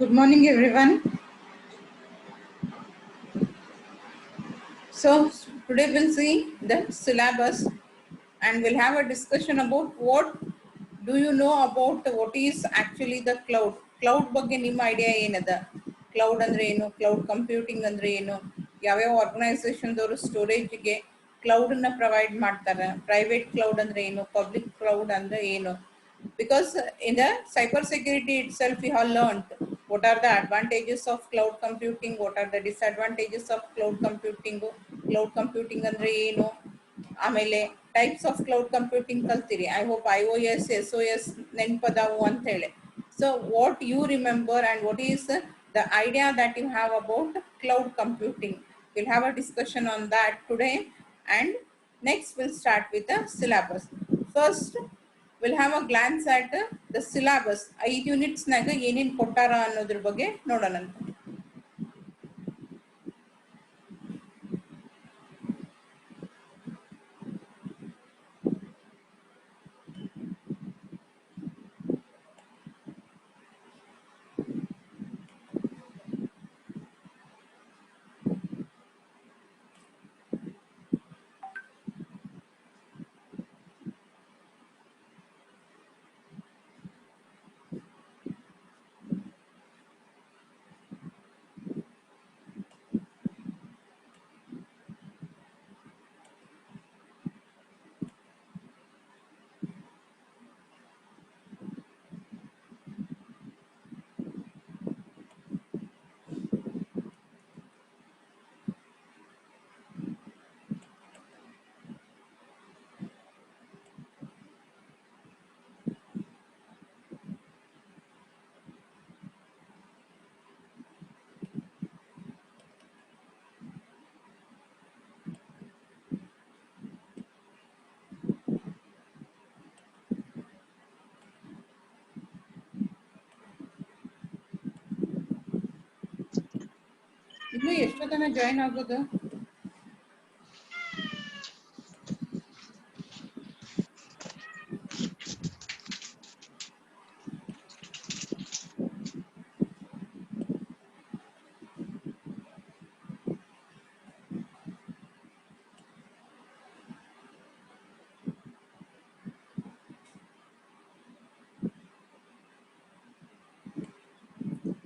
Good morning, everyone. So today we'll see the syllabus and we'll have a discussion about what do you know about what is actually the cloud. Cloud ಬಗ್ಗೆ ನಿಮ್ಮ idea ಏನದ? Cloud ಅಂದ್ರೆ ಏನು? Cloud computing ಅಂದ್ರೆ ಏನು? ಯಾವ್ಯಾವ organisation ಅವರು ಸ್ಟೋರೇಜ್ಗೆ cloud ಅನ್ನ ಪ್ರೊವೈಡ್ ಮಾಡ್ತಾರೆ? ಪ್ರೈವೇಟ್ ಕ್ಲೌಡ್ ಅಂದ್ರೆ ಏನು? ಪಬ್ಲಿಕ್ ಕ್ಲೌಡ್ ಅಂದ್ರೆ ಏನು? Because in the cyber security itself we have learned what are the advantages of cloud computing, what are the disadvantages of cloud computing andre ಏನು ಆಮೇಲೆ types of cloud computing ಕಲ್ತಿರಿ. I hope IOS SOS ನೆನ್ಪದಾವು ಅಂತ ಹೇಳಿ. So what you remember and what is the idea that you have about cloud computing? We'll have a discussion on that today, and next we'll start with the syllabus. First we'll have a glance at the syllabus. 5 units naga ಏನೇನ್ ಕೊಟ್ಟಾರ ಅನ್ನೋದ್ರ ಬಗ್ಗೆ ನೋಡೋಣಂತ. ಇನ್ನು ಎಷ್ಟೊತ್ತನ join ಆಗೋದು?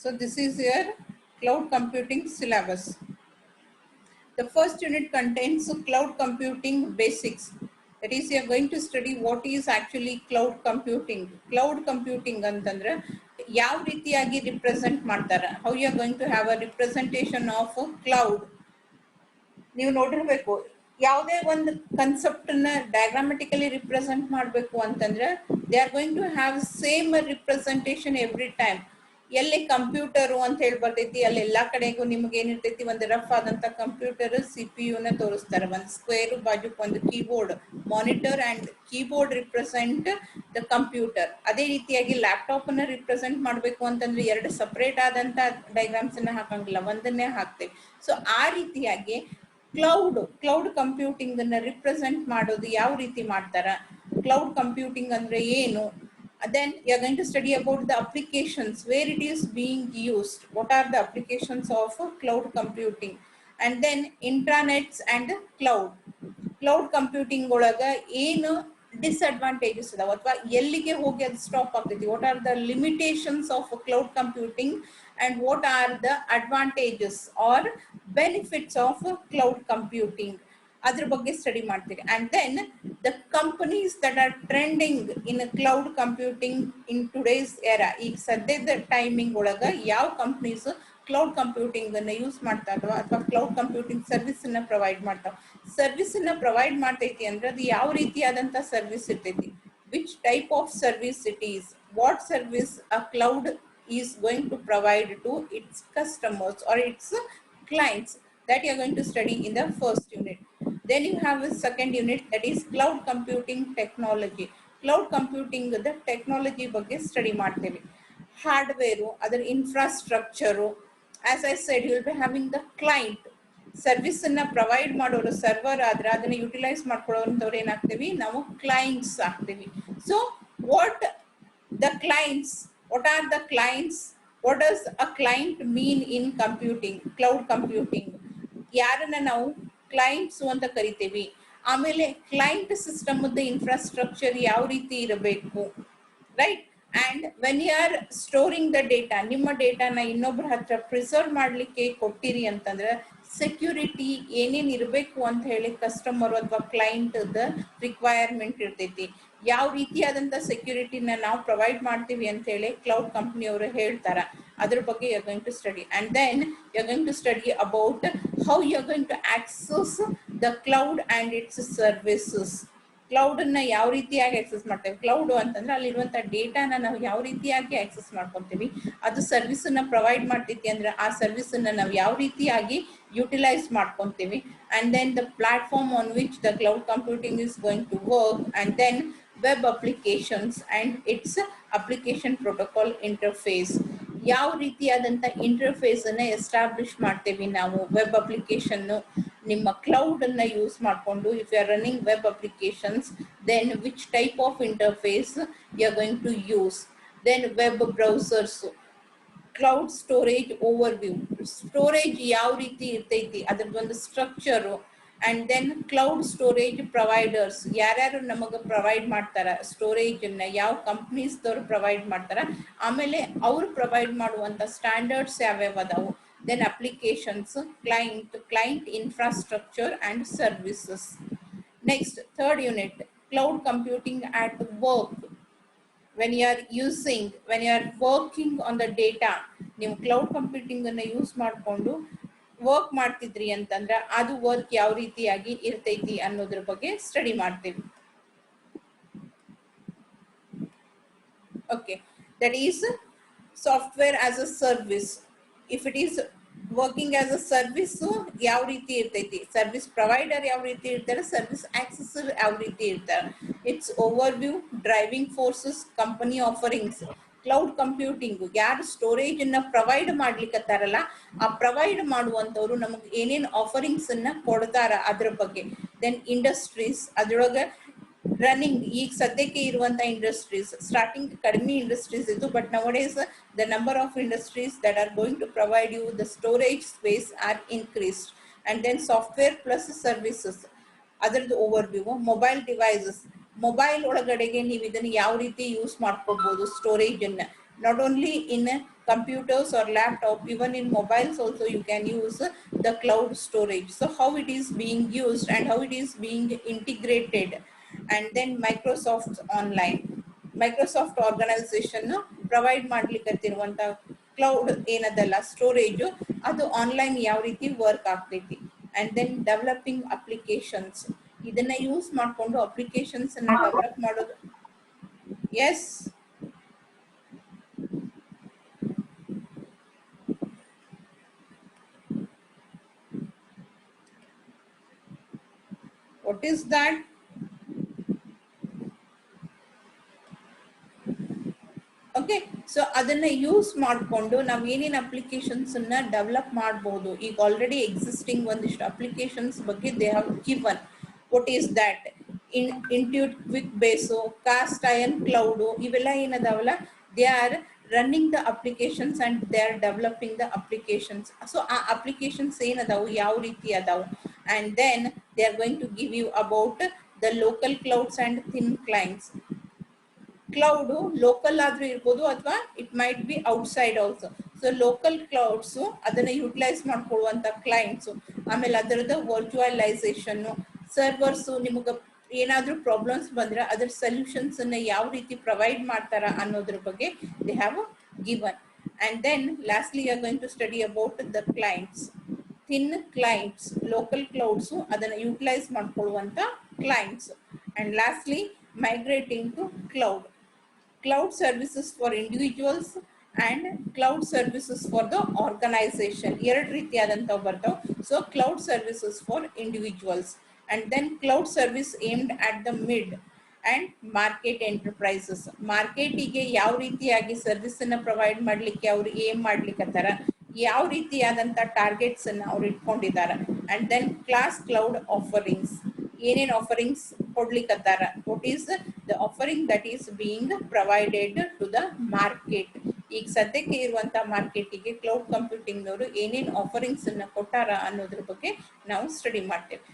So this is your cloud computing syllabus. The first unit contains cloud computing basics. That is, you are going to study what is actually cloud computing. Cloud computing ಅಂತಂದ್ರೆ ಯಾವ ರೀತಿಯಾಗಿ represent ಮಾಡ್ತಾರೆ? How you are going to have a representation of a cloud? ನೀವು ನೋಡಿರ್ಬೇಕು, ಯಾವುದೇ ಒಂದು concept ಅನ್ನ diagrammatically represent ಮಾಡಬೇಕು ಅಂತಂದ್ರೆ they are going to have same representation every time. ಎಲ್ಲಿ ಕಂಪ್ಯೂಟರು ಅಂತ ಹೇಳಿ ಬರ್ತೈತಿ ಅಲ್ಲಿ ಎಲ್ಲಾ ಕಡೆಗೂ ನಿಮ್ಗೆ ಏನಿರ್ತೈತಿ, ಒಂದು ರಫ್ ಆದಂತ ಕಂಪ್ಯೂಟರ್ CPU ನ ತೋರಿಸ್ತಾರೆ, ಒಂದು ಸ್ಕ್ವೇರ್ ಬಾಜುಕ್ ಒಂದು keyboard, monitor and keyboard represent the computer. ಅದೇ ರೀತಿಯಾಗಿ ಲ್ಯಾಪ್ಟಾಪ್ ಅನ್ನ ರಿಪ್ರೆಸೆಂಟ್ ಮಾಡಬೇಕು ಅಂತಂದ್ರೆ ಎರಡು ಸಪರೇಟ್ ಆದಂತ ಡಯಾಗ್ರಾಮ್ಸ್ ಅನ್ನ ಹಾಕಂಗಿಲ್ಲ, ಒಂದನ್ನೇ ಹಾಕ್ತೇವೆ. ಸೊ ಆ ರೀತಿಯಾಗಿ ಕ್ಲೌಡ್ ಕಂಪ್ಯೂಟಿಂಗ್ ಅನ್ನ ರಿಪ್ರೆಸೆಂಟ್ ಮಾಡೋದು ಯಾವ ರೀತಿ ಮಾಡ್ತಾರ, ಕ್ಲೌಡ್ ಕಂಪ್ಯೂಟಿಂಗ್ ಅಂದ್ರೆ ಏನು, then you are going to study about the applications, where it is being used, what are the applications of cloud computing, and then intranets and cloud computing ಒಳಗ ಏನು disadvantages ಅದಾವ ಅಥವಾ ಎಲ್ಲಿಗೆ ಹೋಗಿ ಅದು ಸ್ಟಾಪ್ ಆಗ್ತೈತಿ, what are the limitations of cloud computing and what are the advantages or benefits of cloud computing, ಅದ್ರ ಬಗ್ಗೆ ಸ್ಟಡಿ ಮಾಡ್ತೀರಿ. And then the companies that are trending in cloud computing in today's era, ಈಗ ಸದ್ಯದ timing ಒಳಗ ಯಾವ companies cloud computing ಅನ್ನ use ಮಾಡ್ತಾ ಇದಾವ ಅಥವಾ ಕ್ಲೌಡ್ ಕಂಪ್ಯೂಟಿಂಗ್ ಸರ್ವಿಸ್ ಅನ್ನ ಪ್ರೊವೈಡ್ ಮಾಡ್ತಾವ. ಸರ್ವಿಸ್ ಅನ್ನ ಪ್ರೊವೈಡ್ ಮಾಡ್ತೈತಿ ಅಂದ್ರೆ ಅದು ಯಾವ ರೀತಿಯಾದಂತ ಸರ್ವಿಸ್ ಇರ್ತೈತಿ, which type of service it is, what service a cloud is going to provide to its customers or its clients, that you are going to study in the first unit. Then you have a second unit, that is cloud computing technology. Cloud computing the technology ಬಗ್ಗೆ study ಮಾಡ್ತೇವೆ. Hardware, ಅದರ infrastructure, as I said you will be having the client, service ಅನ್ನ provide ಮಾಡೋರು server ಆದ್ರೆ ಅದನ್ನ utilise ಮಾಡ್ಕೊಳ್ಳೋಂಥವ್ರು ಏನಾಗ್ತೀವಿ ನಾವು clients ಆಗ್ತೀವಿ. So what the clients, what are the clients, what does a client mean in computing, cloud computing? ಯಾರನ್ನ ನಾವು clients ಅಂತ ಕರಿತೀವಿ. ಆಮೇಲೆ ಕ್ಲೈಂಟ್ ಸಿಸ್ಟಮ್ ಇನ್ಫ್ರಾಸ್ಟ್ರಕ್ಚರ್ ಯಾವ ರೀತಿ ಇರಬೇಕು, right? And when you are storing the data, ನಿಮ್ಮ ಡೇಟಾನ ಇನ್ನೊಬ್ಬರ ಹತ್ರ ಪ್ರಿಸರ್ವ್ ಮಾಡ್ಲಿಕ್ಕೆ ಕೊಟ್ಟಿರಿ ಅಂತಂದ್ರೆ ಸೆಕ್ಯೂರಿಟಿ ಏನೇನ್ ಇರಬೇಕು ಅಂತ ಹೇಳಿ ಕಸ್ಟಮರ್ ಅಥವಾ ಕ್ಲೈಂಟ್ ರಿಕ್ವೈರ್ಮೆಂಟ್ ಇರ್ತೈತಿ. ಯಾವ ರೀತಿಯಾದಂತ ಸೆಕ್ಯೂರಿಟಿನ ನಾವು ಪ್ರೊವೈಡ್ ಮಾಡ್ತೀವಿ ಅಂತ ಹೇಳಿ ಕ್ಲೌಡ್ ಕಂಪ್ನಿಯವರು ಹೇಳ್ತಾರ. ಅದ್ರ ಬಗ್ಗೆ you are going to study. And then you are going to study about how you are going to access the cloud and its services. Cloud ಅನ್ನ ಯಾವ ರೀತಿಯಾಗಿ ಆಕ್ಸೆಸ್ ಮಾಡ್ತೇವೆ? ಕ್ಲೌಡ್ ಅಂತಂದ್ರೆ ಅಲ್ಲಿರುವಂತ ಡೇಟಾನ ನಾವು ಯಾವ ರೀತಿಯಾಗಿ ಆಕ್ಸೆಸ್ ಮಾಡ್ಕೊಂತೀವಿ, ಅದು ಸರ್ವಿಸ್ ಅನ್ನ ಪ್ರೊವೈಡ್ ಮಾಡ್ತೈತಿ ಅಂದ್ರೆ ಆ ಸರ್ವಿಸ್ ಅನ್ನ ನಾವು ಯಾವ ರೀತಿಯಾಗಿ ಯುಟಿಲೈಸ್ ಮಾಡ್ಕೊಂತೀವಿ. And then the platform on which the cloud computing is going to work. And then web applications and its application protocol interface. ಯಾವ ರೀತಿಯಾದಂತ ಇಂಟರ್ಫೇಸ್ ಅನ್ನ ಎಸ್ಟಾಬ್ಲಿಷ್ ಮಾಡ್ತೇವೆ ನಾವು ವೆಬ್ ಅಪ್ಲಿಕೇಶನ್ ನಿಮ್ಮ ಕ್ಲೌಡ್ ಅನ್ನ ಯೂಸ್ ಮಾಡಿಕೊಂಡು. If you are running web applications, then which type of interface you are going to use. Then web browsers, cloud storage overview, storage ಯಾವ ರೀತಿ ಇರ್ತೈತಿ ಅದ್ರದ್ದೊಂದು structure. And then cloud storage providers, ಯಾರ್ಯಾರು ನಮಗೆ provide ಮಾಡ್ತಾರ storage ಅನ್ನ, ಯಾವ companies ದವ್ರು ಪ್ರೊವೈಡ್ ಮಾಡ್ತಾರ, ಆಮೇಲೆ ಅವ್ರು ಪ್ರೊವೈಡ್ ಮಾಡುವಂತ ಸ್ಟ್ಯಾಂಡರ್ಡ್ಸ್ ಯಾವ್ಯಾವ ಅದಾವು. then applications, client infrastructure and services. Next, third unit, cloud computing at work. When you are working on the data, ನೀವು ಕ್ಲೌಡ್ ಕಂಪ್ಯೂಟಿಂಗ್ ಅನ್ನ ಯೂಸ್ ಮಾಡಿಕೊಂಡು ವರ್ಕ್ ಮಾಡ್ತಿದ್ರಿ ಅಂತಂದ್ರೆ ಅದು ವರ್ಕ್ ಯಾವ ರೀತಿಯಾಗಿ ಇರ್ತೈತಿ ಅನ್ನೋದ್ರ ಬಗ್ಗೆ ಸ್ಟಡಿ ಮಾಡ್ತೀವಿ. Okay, that is software as a service. If it is working as a service, ಯಾವ ರೀತಿ ಇರ್ತೈತಿ, ಸರ್ವಿಸ್ ಪ್ರೊವೈಡರ್ ಯಾವ ರೀತಿ ಇರ್ತಾರೆ, ಸರ್ವಿಸ್ ಆಕ್ಸೆಸರ್ ಯಾವ ರೀತಿ ಇರ್ತಾರೆ. It's overview, driving forces, company offerings. Cloud computing ಯಾರು ಸ್ಟೋರೇಜ್ ಅನ್ನ ಪ್ರೊವೈಡ್ ಮಾಡ್ಲಿಕ್ಕತ್ತಾರಲ್ಲ, ಆ ಪ್ರೊವೈಡ್ ಮಾಡುವಂತವ್ರು ನಮಗೆ ಏನೇನ್ ಆಫರಿಂಗ್ಸ್ ಅನ್ನ ಕೊಡ್ತಾರ ಅದ್ರ ಬಗ್ಗೆ. ದೆನ್ ಇಂಡಸ್ಟ್ರೀಸ್, ಅದ್ರೊಳಗೆ ರನ್ನಿಂಗ್ ಈಗ ಸದ್ಯಕ್ಕೆ ಇರುವಂತ ಇಂಡಸ್ಟ್ರೀಸ್, ಸ್ಟಾರ್ಟಿಂಗ್ ಕಡಿಮೆ ಇಂಡಸ್ಟ್ರೀಸ್ ಇತ್ತು, but nowadays the number of industries that are going to provide you the storage space are increased. And then software plus services, ಅದರದ್ದು ಓವರ್ವ್ಯೂ. ಮೊಬೈಲ್ ಡಿವೈಸಸ್, ಮೊಬೈಲ್ ಒಳಗಡೆಗೆ ನೀವು ಇದನ್ನ ಯಾವ ರೀತಿ ಯೂಸ್ ಮಾಡ್ಕೋಬಹುದು ಸ್ಟೋರೇಜ್ ಅನ್ನ. not only in computers or laptop, even in mobiles also you can use the cloud storage. So how it is being used and how it is being integrated. And then Microsoft Online, Microsoft organisation provide ಮಾಡ್ಲಿಕ್ಕತ್ತಿರುವಂತ cloud ಏನದಲ್ಲ storage, ಅದು online ಯಾವ ರೀತಿ work ಆಗ್ತೈತಿ. And then developing applications, ಇದನ್ನ use ಮಾಡ್ಕೊಂಡು applications ಅನ್ನ develop ಮಾಡೋದು. Yes, what is that? Okay, so ಅದನ್ನ ಯೂಸ್ ಮಾಡಿಕೊಂಡು ನಾವು ಏನೇನು ಅಪ್ಲಿಕೇಶನ್ಸ್ ಅನ್ನ ಡೆವಲಪ್ ಮಾಡಬಹುದು. ಈಗ ಆಲ್ರೆಡಿ ಎಕ್ಸಿಸ್ಟಿಂಗ್ ಒಂದಿಷ್ಟು ಅಪ್ಲಿಕೇಶನ್ಸ್ ಬಗ್ಗೆ they have given. What is that? Intuit quick base, cast iron cloud, ಇವೆಲ್ಲ ಏನದಾವಲ್ಲ, they are running the applications and they are developing the applications. So ಆ ಅಪ್ಲಿಕೇಶನ್ಸ್ ಏನದಾವು, ಯಾವ ರೀತಿ ಅದಾವು. And then they are going to give you about the local clouds and thin clients. Cloud local ಆದ್ರೂ ಇರ್ಬೋದು ಅಥವಾ it might be outside also. So local clouds ಅದನ್ನ utilise ಮಾಡ್ಕೊಳ್ಳುವಂತ ಕ್ಲೈಂಟ್ಸ್. ಆಮೇಲೆ ಅದರದ ವರ್ಚುವಲೈಸೇಷನ್, ಸರ್ವರ್ಸ್, ನಿಮಗೆ ಏನಾದ್ರೂ ಪ್ರಾಬ್ಲಮ್ಸ್ ಬಂದ್ರೆ ಅದರ ಸೊಲ್ಯೂಷನ್ಸ್ ಅನ್ನ ಯಾವ ರೀತಿ ಪ್ರೊವೈಡ್ ಮಾಡ್ತಾರ ಅನ್ನೋದ್ರ ಬಗ್ಗೆ they have given. And then lastly you are going to study about the clients, thin clients, local clouds ಅದನ್ನ ಯುಟಿಲೈಸ್ ಮಾಡ್ಕೊಳ್ಳುವಂತ clients. And lastly migrating to cloud services for individuals and cloud services for the organization. ಎರಡು ರೀತಿಯಾದಂತವು ಬರ್ತಾವ. So cloud services for individuals and then cloud service aimed at the mid and market enterprises. ಮಾರ್ಕೆಟಿಗೆ ಯಾವ ರೀತಿಯಾಗಿ service ಅನ್ನ provide ಮಾಡ್ಲಿಕ್ಕೆ ಅವ್ರು ಏನ್ ಮಾಡ್ಲಿಕ್ಕತ್ತಾರ, ಯಾವ ರೀತಿಯಾದಂತ ಟಾರ್ಗೆಟ್ಸ್ ಅನ್ನ ಅವ್ರು ಇಟ್ಕೊಂಡಿದ್ದಾರೆ. And then class cloud offerings, ಏನೇನ್ ಆಫರಿಂಗ್ಸ್ ಕೊಡ್ಲಿಕ್ಕತ್ತಾರ, what is the offering that is being provided to the market. ಈಗ ಸದ್ಯಕ್ಕೆ ಇರುವಂತ ಮಾರ್ಕೆಟಿಗೆ ಕ್ಲೌಡ್ ಕಂಪ್ಯೂಟಿಂಗ್ ನವರು ಏನೇನು ಆಫರಿಂಗ್ಸ್ ಅನ್ನ ಕೊಟ್ಟಾರ ಅನ್ನೋದ್ರ ಬಗ್ಗೆ ನಾವು ಸ್ಟಡಿ ಮಾಡ್ತೇವೆ.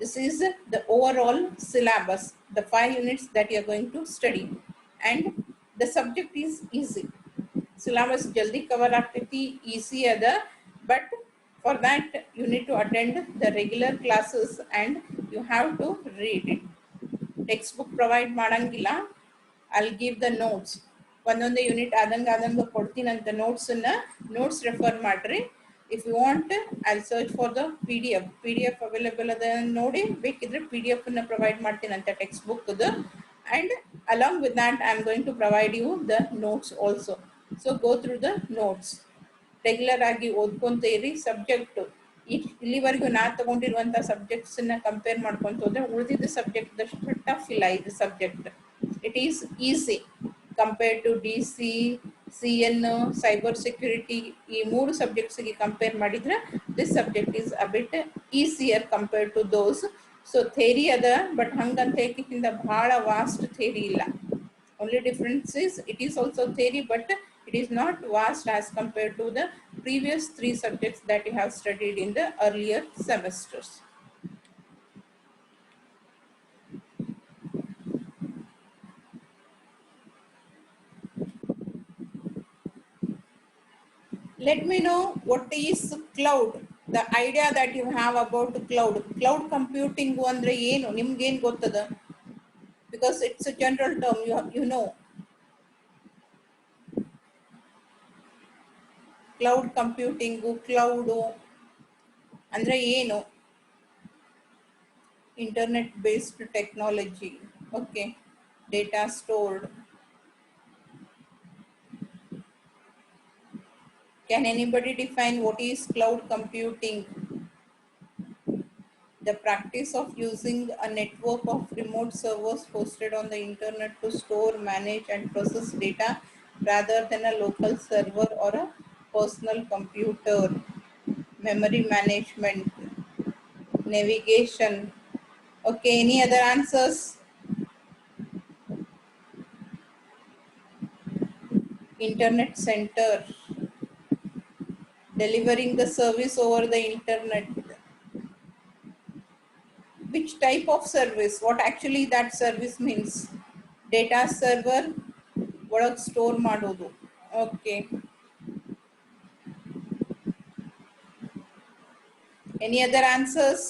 This is the overall syllabus, the 5 units that you are going to study, and the subject is easy. Syllabus jaldi cover ಆಗ್ತೈತಿ, easy ಅದ, but for that you need to attend the regular classes and you have to read it. Textbook provide ಮಾಡಂಗಿಲ್ಲ. I'll give the notes. ಒಂದೊಂದೇ unit ಆದಂಗ ಕೊಡ್ತೀನಂತ notes refer ಮಾಡ್ರಿ. If you want, I'll search for the PDF available ಅದ ನೋಡಿ, ಬೇಕಿದ್ರೆ PDF ಅನ್ನ provide ಮಾಡ್ತೀನಂತ text book and along with that I'm going to provide you the notes also. So go through the notes. Regular ಆಗಿ ಓದ್ಕೊಂತ ಇರಿ. Subject ಇಲ್ಲಿವರೆಗೂ ನಾ ತಗೊಂಡಿರುವಂತ subjects ಅನ್ನ ಕಂಪೇರ್ ಮಾಡ್ಕೊಂತ ಹೋದ್ರೆ ಉಳಿದಿದ್ದ ಸಬ್ಜೆಕ್ಟ್ ದಷ್ಟು ಟಫ್ ಇಲ್ಲ. ಇದು subject it is easy compare to DC, CN, cyber security, ಈ 3 ಸಬ್ಜೆಕ್ಟ್ಸ್ಗೆ ಕಂಪೇರ್ ಮಾಡಿದ್ರೆ this subject is a bit easier compare to those. So theory ಅದ, ಬಟ್ ಹಂಗಂತ ಏಕಿಂದ ಬಹಳ ವಾಸ್ಟ್ ಥೇರಿ ಇಲ್ಲ. Only difference is it is also theory, but it is not vast as compared to the previous 3 subjects that you have studied in the earlier semesters. Let me know what is cloud, the idea that you have about cloud. Cloud computing andre ಏನು ನಿಮಗೆ ಏನು ಗೊತ್ತದ? Because it's a general term, you know. Cloud ಕಂಪ್ಯೂಟಿಂಗು, cloud ಅಂದರೆ ಏನು? Internet based technology. Okay, data stored. Can anybody define what is cloud computing? The practice of using a network of remote servers hosted on the internet to store, manage and process data rather than a local server or a personal computer. Memory management, navigation. Okay, any other answers? Internet center, delivering the service over the internet. Which type of service? What actually that service means? Data server, ಒಳಗೆ store ಮಾಡೋದು. Okay. Any other answers?